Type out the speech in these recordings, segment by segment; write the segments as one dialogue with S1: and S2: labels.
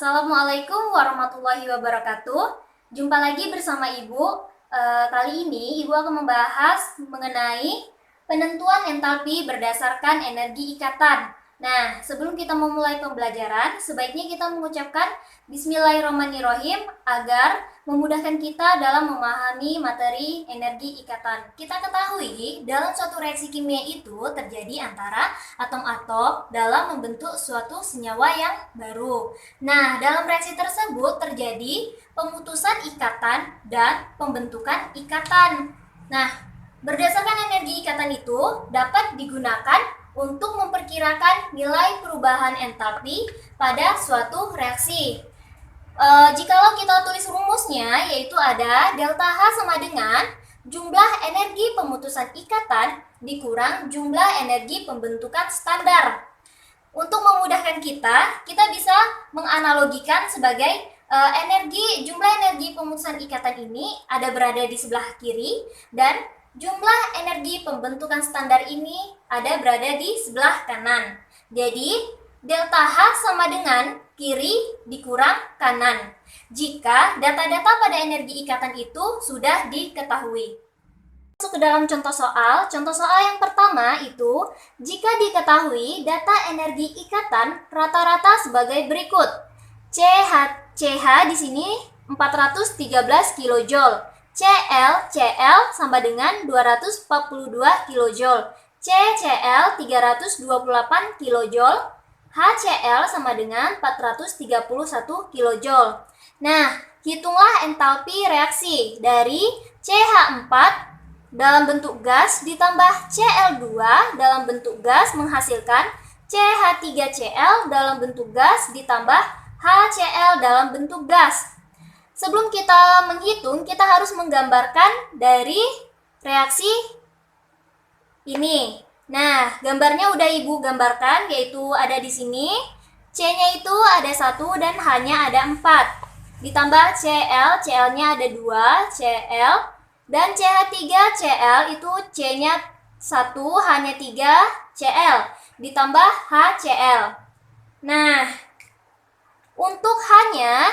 S1: Assalamualaikum warahmatullahi wabarakatuh. Jumpa lagi bersama Ibu. Kali ini Ibu akan membahas mengenai penentuan entalpi berdasarkan energi ikatan. Nah, sebelum kita memulai pembelajaran, sebaiknya kita mengucapkan Bismillahirrahmanirrahim agar memudahkan kita dalam memahami materi energi ikatan. Kita ketahui dalam suatu reaksi kimia itu terjadi antara atom-atom dalam membentuk suatu senyawa yang baru. Nah, dalam reaksi tersebut terjadi pemutusan ikatan dan pembentukan ikatan. Nah, berdasarkan energi ikatan itu dapat digunakan untuk memperkirakan nilai perubahan entalpi pada suatu reaksi. Jikalau kita tulis rumusnya, yaitu ada delta H sama dengan jumlah energi pemutusan ikatan dikurang jumlah energi pembentukan standar. Untuk memudahkan kita bisa menganalogikan sebagai jumlah energi pemutusan ikatan ini ada berada di sebelah kiri dan jumlah energi pembentukan standar ini ada berada di sebelah kanan. Jadi, delta H sama dengan kiri dikurang kanan jika data-data pada energi ikatan itu sudah diketahui. Masuk ke dalam contoh soal. Contoh soal yang pertama itu, jika diketahui data energi ikatan rata-rata sebagai berikut. CH di sini 413 kJ. Cl sama dengan 242 kJ, CCl 328 kJ, HCl sama dengan 431 kJ. Nah, hitunglah entalpi reaksi dari CH4 dalam bentuk gas ditambah Cl2 dalam bentuk gas menghasilkan CH3Cl dalam bentuk gas ditambah HCl dalam bentuk gas. Sebelum kita menghitung, kita harus menggambarkan dari reaksi ini. Nah, gambarnya udah Ibu gambarkan, yaitu ada di sini. C-nya itu ada 1 dan H-nya ada 4. Ditambah Cl-nya ada 2, Cl. Dan CH3Cl itu C-nya 1, H-nya 3, Cl. Ditambah HCl. Nah, untuk H-nya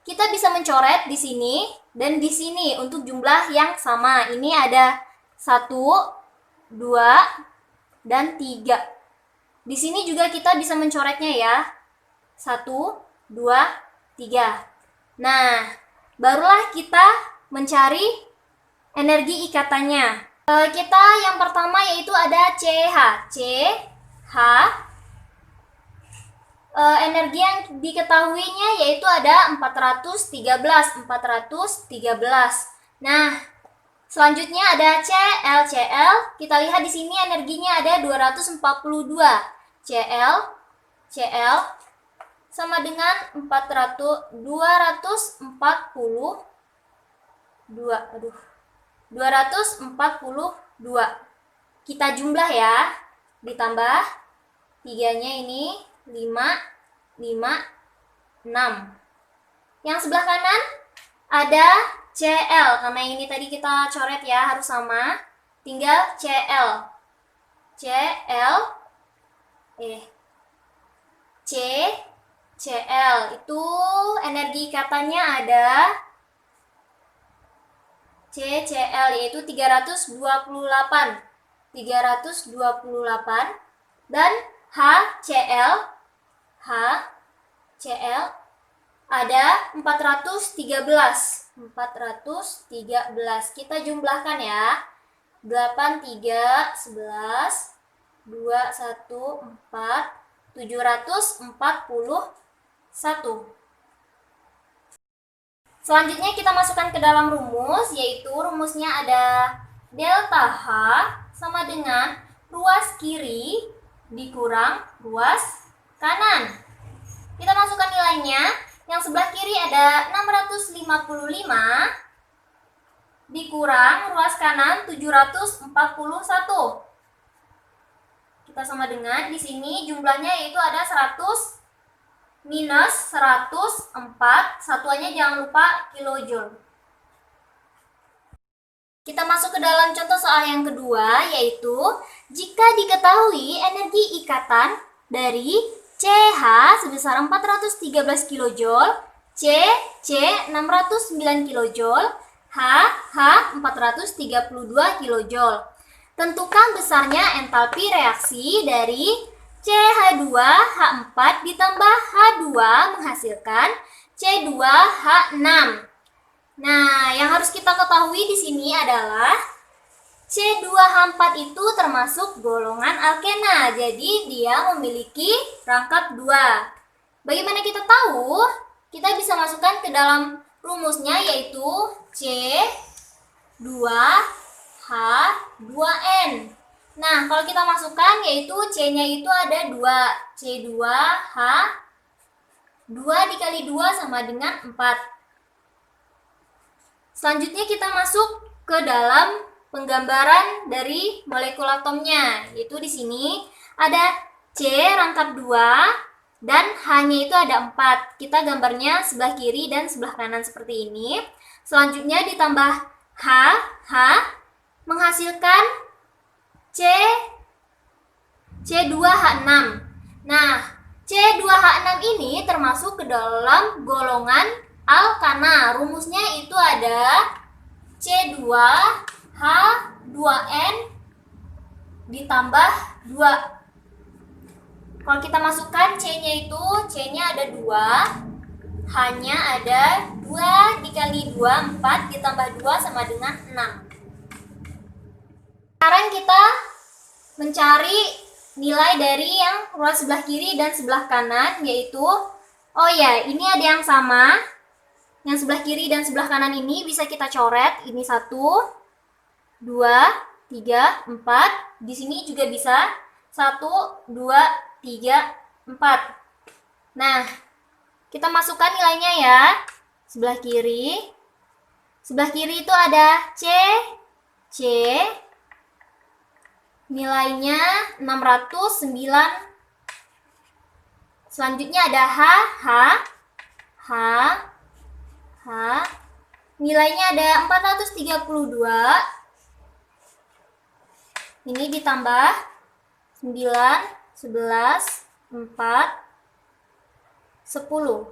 S1: kita bisa mencoret di sini dan di sini untuk jumlah yang sama. Ini ada 1, 2, dan 3. Di sini juga kita bisa mencoretnya ya. 1, 2, 3. Nah, barulah kita mencari energi ikatannya. Kita yang pertama yaitu ada CH. Energi yang diketahuinya yaitu ada 413. Nah, selanjutnya ada Cl. Kita lihat di sini energinya ada 242. Cl sama dengan 242. Kita jumlah ya. Ditambah 3-nya ini 5, 6. Yang sebelah kanan ada Cl, karena ini tadi kita coret ya, harus sama. Tinggal Cl itu energi ikatannya ada CCl yaitu 328 dan HCl ada 413. Kita jumlahkan ya. 8, 3, 11, 2, 1, 4, 741. Selanjutnya kita masukkan ke dalam rumus, yaitu rumusnya ada delta H sama dengan ruas kiri dikurang ruas kanan. Kita masukkan nilainya. Yang sebelah kiri ada 655 dikurang ruas kanan 741. Kita sama dengan di sini jumlahnya yaitu ada 100 minus 104, satuannya jangan lupa kilojoule. Kita masuk ke dalam contoh soal yang kedua, yaitu jika diketahui energi ikatan dari CH sebesar 413 kJ, C 609 kJ, H 432 kJ. Tentukan besarnya entalpi reaksi dari CH2H4 ditambah H2 menghasilkan C2H6. Nah, yang harus kita ketahui di sini adalah C2H4 itu termasuk golongan alkena, jadi dia memiliki rangkap 2. Bagaimana kita tahu? Kita bisa masukkan ke dalam rumusnya, yaitu C2H2N. Nah, kalau kita masukkan, yaitu C-nya itu ada 2. C2H 2 dikali 2 sama dengan 4. Selanjutnya kita masuk ke dalam penggambaran dari molekul atomnya, yaitu di sini ada C rangkap 2 dan H-nya itu ada 4. Kita gambarnya sebelah kiri dan sebelah kanan seperti ini. Selanjutnya ditambah H menghasilkan C2H6. Nah, C2H6 ini termasuk ke dalam golongan alkana. Rumusnya itu ada C2H2N ditambah 2. Kalau kita masukkan C-nya itu, C-nya ada 2, H-nya ada 2 dikali 2, 4 ditambah 2 sama dengan 6. Sekarang kita mencari nilai dari yang ruas sebelah kiri dan sebelah kanan, yaitu, ini ada yang sama. Yang sebelah kiri dan sebelah kanan ini bisa kita coret. Ini 1, 2, 3, 4. Di sini juga bisa 1, 2, 3, 4. Nah, kita masukkan nilainya ya. Sebelah kiri. Sebelah kiri itu ada C. Nilainya 609. Selanjutnya ada H. Nilainya ada 432. Ini ditambah 9, 11, 4, 10.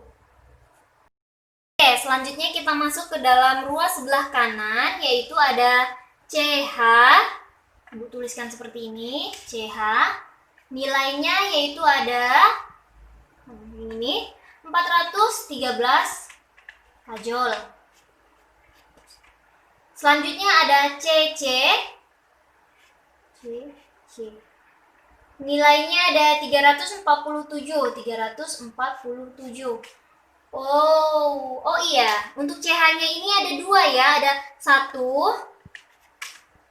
S1: Oke, selanjutnya kita masuk ke dalam ruas sebelah kanan, yaitu ada CH. Ibu tuliskan seperti ini, CH. Nilainya yaitu ada ini 413 kajol. Selanjutnya ada CC. Nilainya ada 347. Oh iya, untuk CH-nya ini ada 2 ya, ada 1,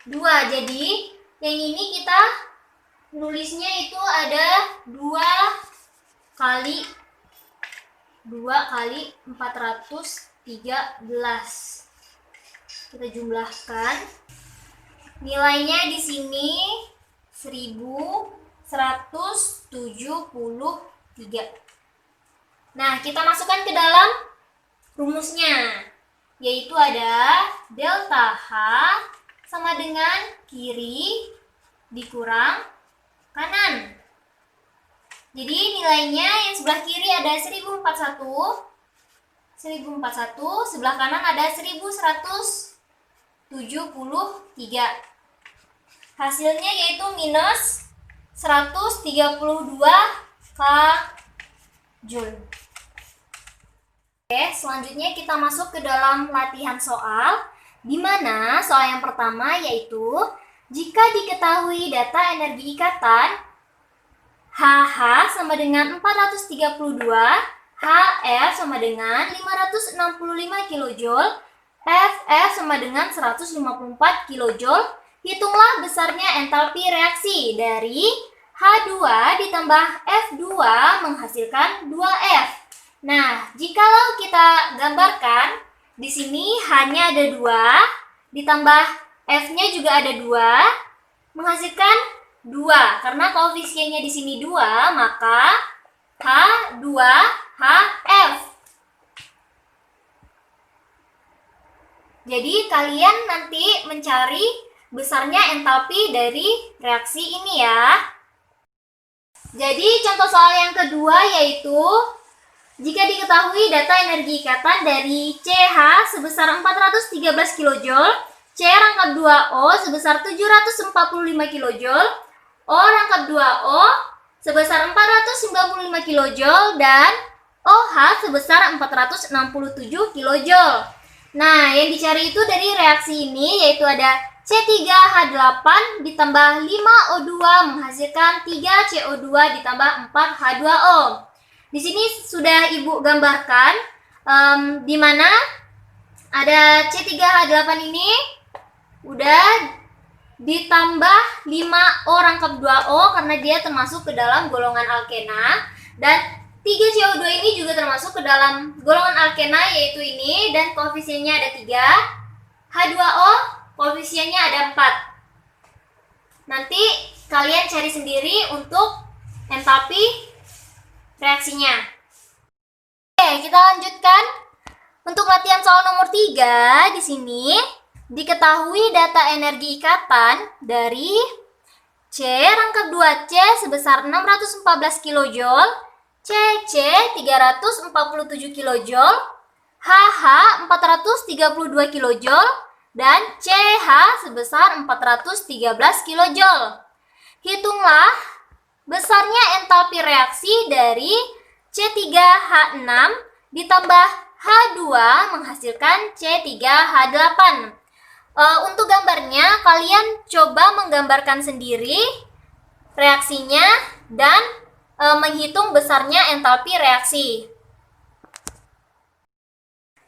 S1: 2. Jadi yang ini kita nulisnya itu ada 2 kali 413. Kita jumlahkan. Nilainya di sini 1173. Nah, kita masukkan ke dalam rumusnya, yaitu ada delta H sama dengan kiri dikurang kanan. Jadi nilainya yang sebelah kiri ada 1041, sebelah kanan ada 1173. Hasilnya yaitu minus 132 kJ. Oke, selanjutnya kita masuk ke dalam latihan soal, di mana soal yang pertama yaitu jika diketahui data energi ikatan HH sama dengan 432, HF sama dengan 565 kJ, FF sama dengan 154 kJ. Hitunglah besarnya entalpi reaksi dari H2 ditambah F2 menghasilkan 2F. Nah, jikalau kita gambarkan, di sini H-nya ada 2, ditambah F-nya juga ada 2, menghasilkan 2. Karena koefisiennya di sini 2, maka H2HF. Jadi kalian nanti mencari besarnya entalpi dari reaksi ini ya. Jadi contoh soal yang kedua yaitu jika diketahui data energi ikatan dari CH sebesar 413 kJ, C rangkap 2O sebesar 745 kJ, O rangkap 2O sebesar 495 kJ, dan OH sebesar 467 kJ. Nah, yang dicari itu dari reaksi ini yaitu ada C3H8 ditambah 5O2 menghasilkan 3CO2 ditambah 4H2O. Di sini sudah Ibu gambarkan di mana ada C3H8 ini udah ditambah 5O rangkap 2O karena dia termasuk ke dalam golongan alkena, dan 3CO2 ini juga termasuk ke dalam golongan alkena yaitu ini, dan koefisiennya ada 3. H2O koefisiennya ada 4. Nanti kalian cari sendiri untuk entalpi reaksinya. Oke, kita lanjutkan. Untuk latihan soal nomor 3 di sini diketahui data energi ikatan dari C rangkap 2C sebesar 614 kJ, CC 347 kJ, HH 432 kJ, dan CH sebesar 413 kJ. Hitunglah besarnya entalpi reaksi dari C3H6 ditambah H2 menghasilkan C3H8. Untuk gambarnya, kalian coba menggambarkan sendiri reaksinya dan menghitung besarnya entalpi reaksi.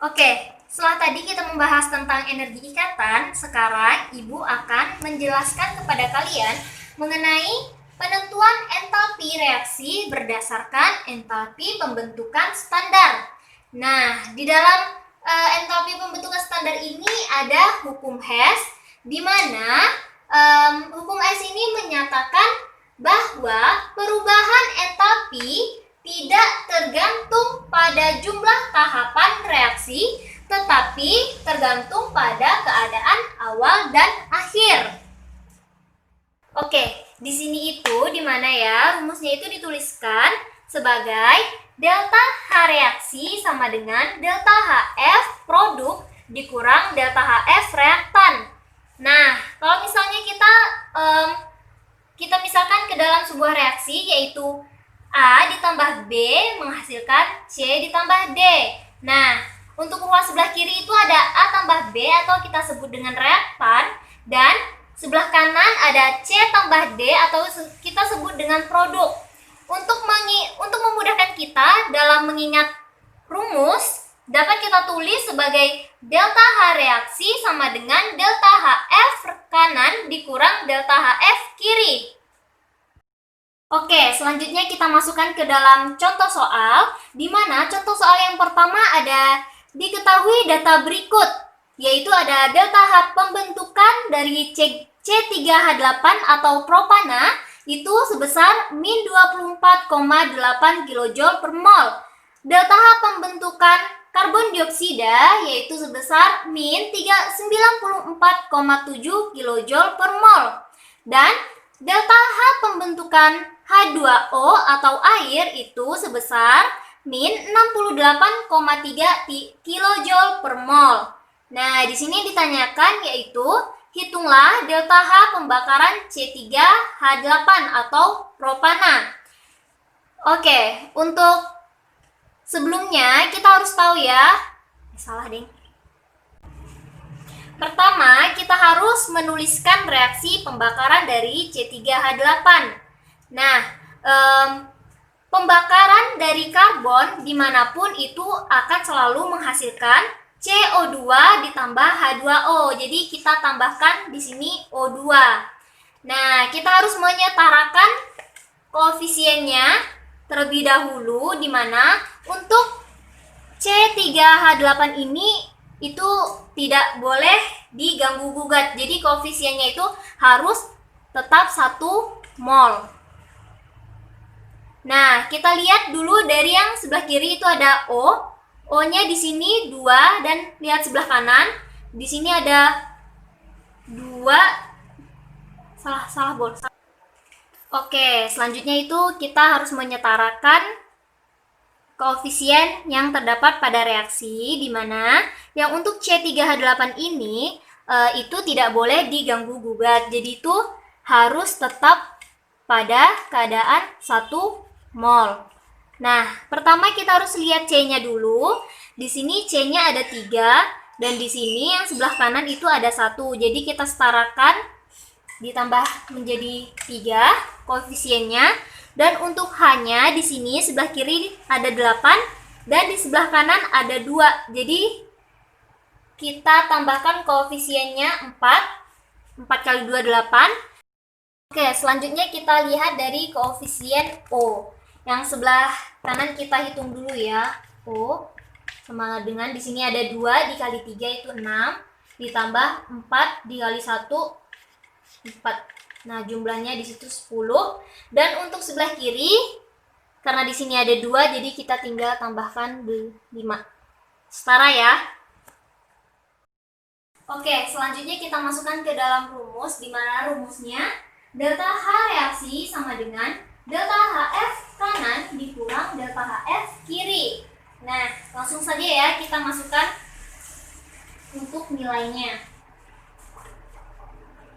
S1: Oke, setelah tadi kita membahas tentang energi ikatan, sekarang Ibu akan menjelaskan kepada kalian mengenai penentuan entalpi reaksi berdasarkan entalpi pembentukan standar. Nah, di dalam entalpi pembentukan standar ini ada hukum Hess, di mana hukum Hess ini menyatakan bahwa perubahan entalpi tidak tergantung pada jumlah tahapan reaksi, tetapi tergantung pada keadaan awal dan akhir. Oke, di sini itu di mana ya rumusnya itu dituliskan sebagai delta H reaksi sama dengan delta HF produk dikurang delta HF reaktan. Nah, kalau misalnya kita misalkan ke dalam sebuah reaksi yaitu A ditambah B menghasilkan C ditambah D. Nah, untuk ruas sebelah kiri itu ada A tambah B atau kita sebut dengan reaktan, dan sebelah kanan ada C tambah D atau kita sebut dengan produk. Untuk memudahkan kita dalam mengingat rumus, dapat kita tulis sebagai delta H reaksi sama dengan delta HF kanan dikurang delta HF kiri. Oke, selanjutnya kita masukkan ke dalam contoh soal, di mana contoh soal yang pertama ada diketahui data berikut, yaitu ada delta H pembentukan dari C3H8 atau propana itu sebesar min 24,8 kJ per mol. Delta H pembentukan karbon dioksida yaitu sebesar min 94,7 kJ per mol. Dan delta H pembentukan H2O atau air itu sebesar min 68,3 kJ per mol. Nah, di sini ditanyakan yaitu hitunglah delta H pembakaran C3H8 atau propana. Oke, untuk sebelumnya kita harus tahu ya. Salah ding. Pertama, kita harus menuliskan reaksi pembakaran dari C3H8. Nah, pembakaran dari karbon dimanapun itu akan selalu menghasilkan CO2 ditambah H2O. Jadi kita tambahkan di sini O2. Nah, kita harus menyetarakan koefisiennya terlebih dahulu, di mana untuk C3H8 ini itu tidak boleh diganggu-gugat. Jadi koefisiennya itu harus tetap 1 mol. Nah, kita lihat dulu dari yang sebelah kiri itu ada O. O-nya di sini 2, dan lihat sebelah kanan. Di sini ada 2. Salah bol. Oke, selanjutnya itu kita harus menyetarakan koefisien yang terdapat pada reaksi, di mana yang untuk C3H8 ini itu tidak boleh diganggu gugat. Jadi itu harus tetap pada keadaan 1 mol. Nah, pertama kita harus lihat C-nya dulu. Di sini C-nya ada 3 dan di sini yang sebelah kanan itu ada 1. Jadi kita setarakan, ditambah menjadi 3 koefisiennya, dan untuk H-nya di sini sebelah kiri ada 8 dan di sebelah kanan ada 2. Jadi kita tambahkan koefisiennya 4. 4 kali 2 8. Oke, selanjutnya kita lihat dari koefisien O. Yang sebelah kanan kita hitung dulu ya. O sama dengan di sini ada 2 dikali 3 itu 6, ditambah 4 dikali 1 4. Nah, jumlahnya di situ 10. Dan untuk sebelah kiri, karena di sini ada 2, jadi kita tinggal tambahkan 5. Setara ya. Oke, selanjutnya kita masukkan ke dalam rumus, di mana rumusnya delta H reaksi sama dengan delta HF kanan dikurang delta HF kiri. Nah, langsung saja ya kita masukkan untuk nilainya.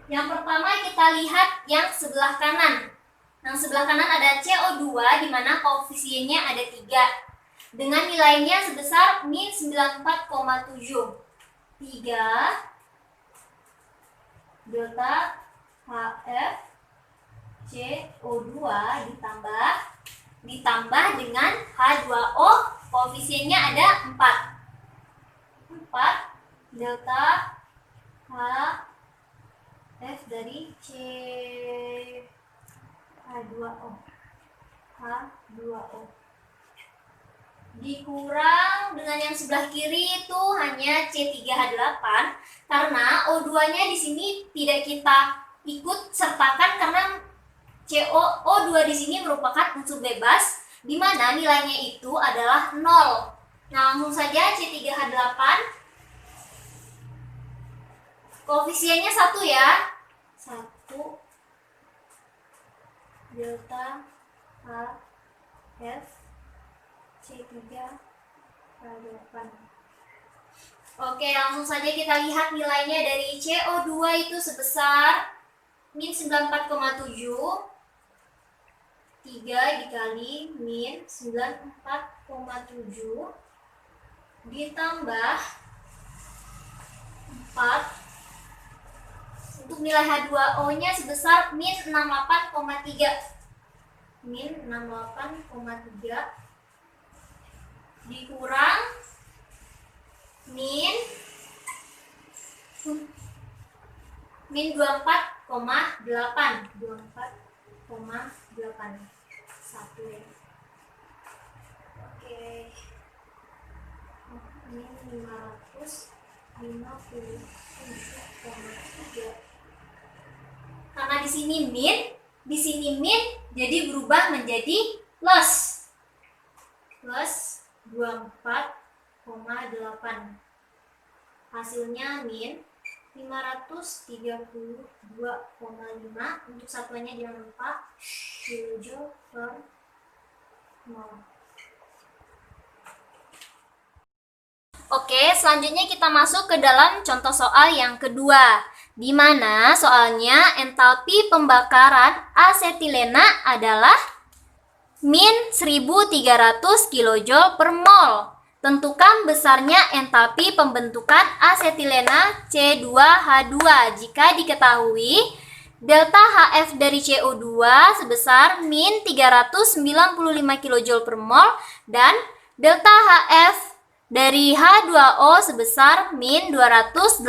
S1: Yang pertama kita lihat yang sebelah kanan. Yang sebelah kanan ada CO2 di mana koefisiennya ada 3 dengan nilainya sebesar min 94,7. 3 delta HF CO2 ditambah dengan H2O, koefisiennya ada 4 delta HF dari H2O dikurang dengan yang sebelah kiri itu hanya C3H8, karena O2-nya di sini tidak kita ikut sertakan karena CO2 di sini merupakan unsur bebas di mana nilainya itu adalah 0. Nah, langsung saja C3H8 koefisiennya 1 ya. 1 delta HF C3H8. Oke, langsung saja kita lihat nilainya dari CO2 itu sebesar min 94,7. 3 dikali min 94,7 ditambah 4. Untuk nilai H2O-nya sebesar min 68,3. Min 68,3 dikurang min 24,8. 1 ya. Oke. Min 557,3. Karena di sini min, jadi berubah menjadi plus 24,8. Hasilnya min 532,5. Untuk satuannya jangan lupa kilojoule per mol. Oke, selanjutnya kita masuk ke dalam contoh soal yang kedua, di mana soalnya entalpi pembakaran asetilena adalah min 1300 kJ per mol. Tentukan besarnya entalpi pembentukan asetilena C2H2 jika diketahui delta HF dari CO2 sebesar min 395 kJ per mol dan delta HF dari H2O sebesar min 285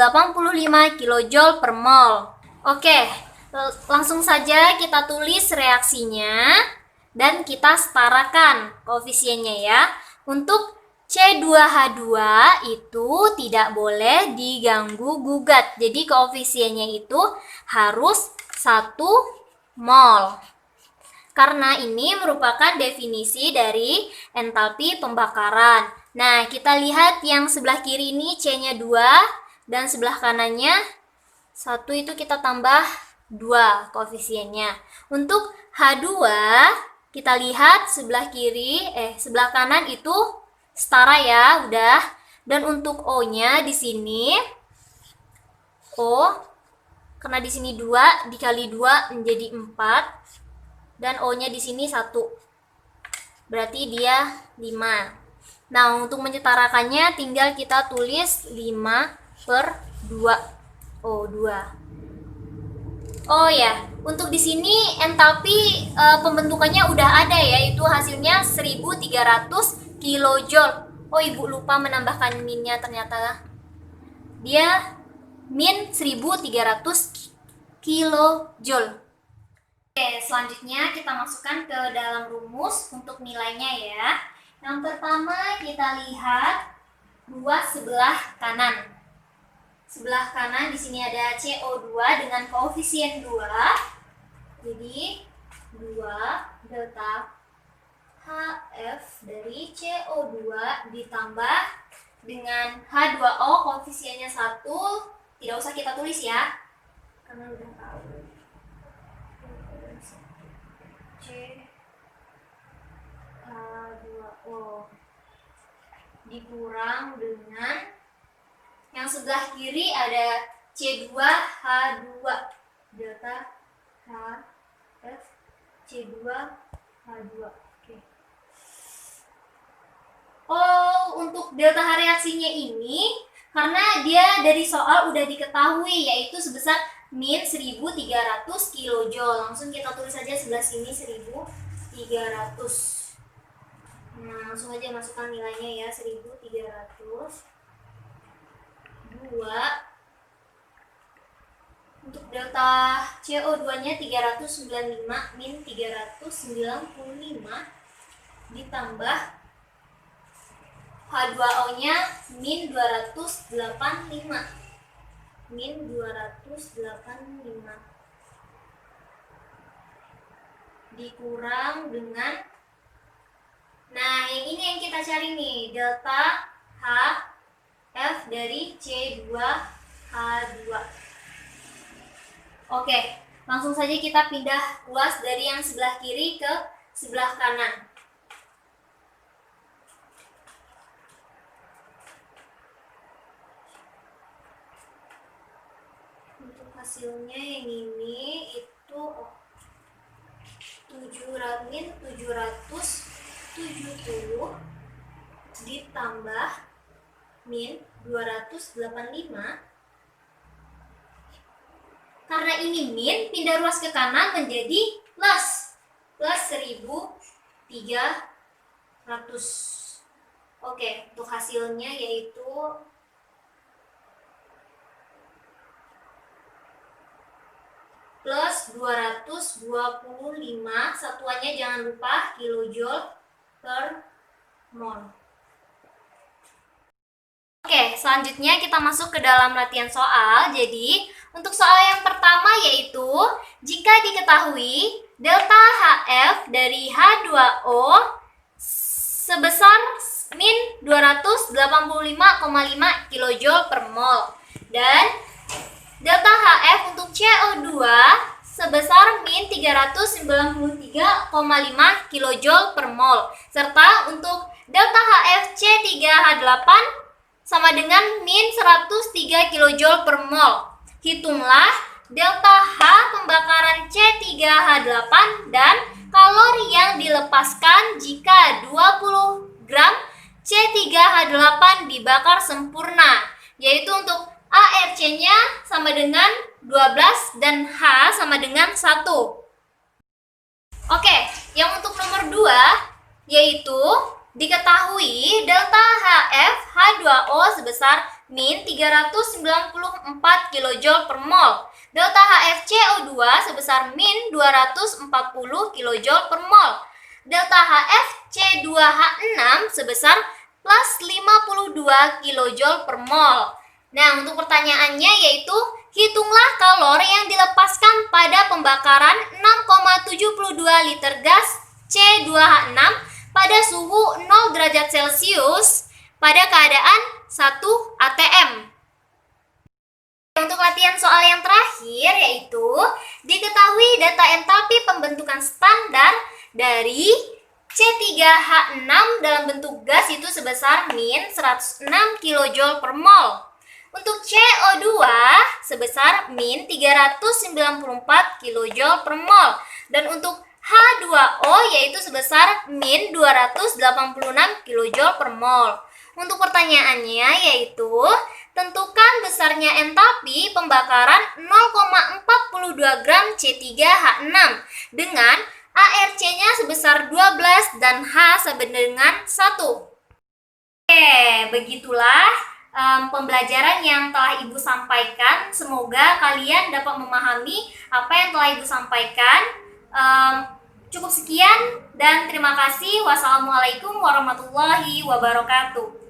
S1: kJ per mol. Oke, langsung saja kita tulis reaksinya dan kita setarakan koefisiennya ya. Untuk C2H2 itu tidak boleh diganggu gugat. Jadi koefisiennya itu harus 1 mol. Karena ini merupakan definisi dari entalpi pembakaran. Nah, kita lihat yang sebelah kiri ini C-nya 2 dan sebelah kanannya 1, itu kita tambah 2 koefisiennya. Untuk H2 kita lihat sebelah kanan itu setara ya, udah. Dan untuk O-nya di sini O, karena di sini 2 dikali 2 menjadi 4 dan O-nya di sini 1. Berarti dia 5. Nah, untuk menyetarakannya tinggal kita tulis 5/2 O2. Oh ya, untuk di sini entalpi pembentukannya udah ada ya, itu hasilnya 1300 kilojoule. Oh, Ibu lupa menambahkan minnya, ternyata dia min 1300 kilojoule. Oke, selanjutnya kita masukkan ke dalam rumus untuk nilainya ya. Yang pertama kita lihat 2 sebelah kanan. Sebelah kanan di sini ada CO2 dengan koefisien 2. Jadi 2 delta HF dari CO2 ditambah dengan H2O koefisiennya 1. Tidak usah kita tulis ya, karena udah tahu. H2O dikurang dengan yang sebelah kiri ada C2H2 delta HF C2H2. Oke. Oh, untuk delta H reaksinya ini karena dia dari soal udah diketahui yaitu sebesar min 1300 kilojoule. Langsung kita tulis saja sebelah sini 1300. Nah, langsung aja masukkan nilainya ya, 1300. 2 untuk delta CO2-nya 395 min 395 ditambah H2O-nya min 285 dikurang dengan, nah yang ini yang kita cari nih, delta HF dari C2H2. Oke, langsung saja kita pindah ruas dari yang sebelah kiri ke sebelah kanan. Untuk hasilnya yang ini itu 770 ditambah min 285. Karena ini min, pindah ruas ke kanan menjadi plus 1300. Oke, untuk hasilnya yaitu plus 225, satuannya jangan lupa kilojoule per mol. Oke, selanjutnya kita masuk ke dalam latihan soal. Jadi, untuk soal yang pertama yaitu, jika diketahui delta HF dari H2O sebesar min 285,5 kilojoule per mol dan delta HF untuk CO2 sebesar min 393,5 kilojoule per mol, serta untuk delta HF C3H8 sama dengan min 103 kilojoule per mol. Hitunglah delta H pembakaran C3H8 dan kalori yang dilepaskan jika 20 gram C3H8 dibakar sempurna, yaitu untuk ARC-nya sama dengan 12 dan H sama dengan 1. Oke, yang untuk nomor 2 yaitu diketahui delta HF H2O sebesar min 394 kilojoule per mol. Delta HF CO2 sebesar min 240 kilojoule per mol. Delta HF C2H6 sebesar plus 52 kilojoule per mol. Nah, untuk pertanyaannya yaitu hitunglah kalori yang dilepaskan pada pembakaran 6,72 liter gas C2H6 pada suhu 0 derajat Celcius pada keadaan 1 atm. Untuk latihan soal yang terakhir yaitu diketahui data entalpi pembentukan standar dari C3H6 dalam bentuk gas itu sebesar min 106 kJ per mol. Untuk CO2 sebesar min 394 kJ per mol. Dan untuk H2O yaitu sebesar min 286 kJ per mol. Untuk pertanyaannya yaitu tentukan besarnya entalpi pembakaran 0,42 gram C3H6 dengan ARC-nya sebesar 12 dan H sama dengan 1. Oke, begitulah pembelajaran yang telah Ibu sampaikan. Semoga kalian dapat memahami apa yang telah Ibu sampaikan. Cukup sekian dan terima kasih. Wassalamualaikum warahmatullahi wabarakatuh.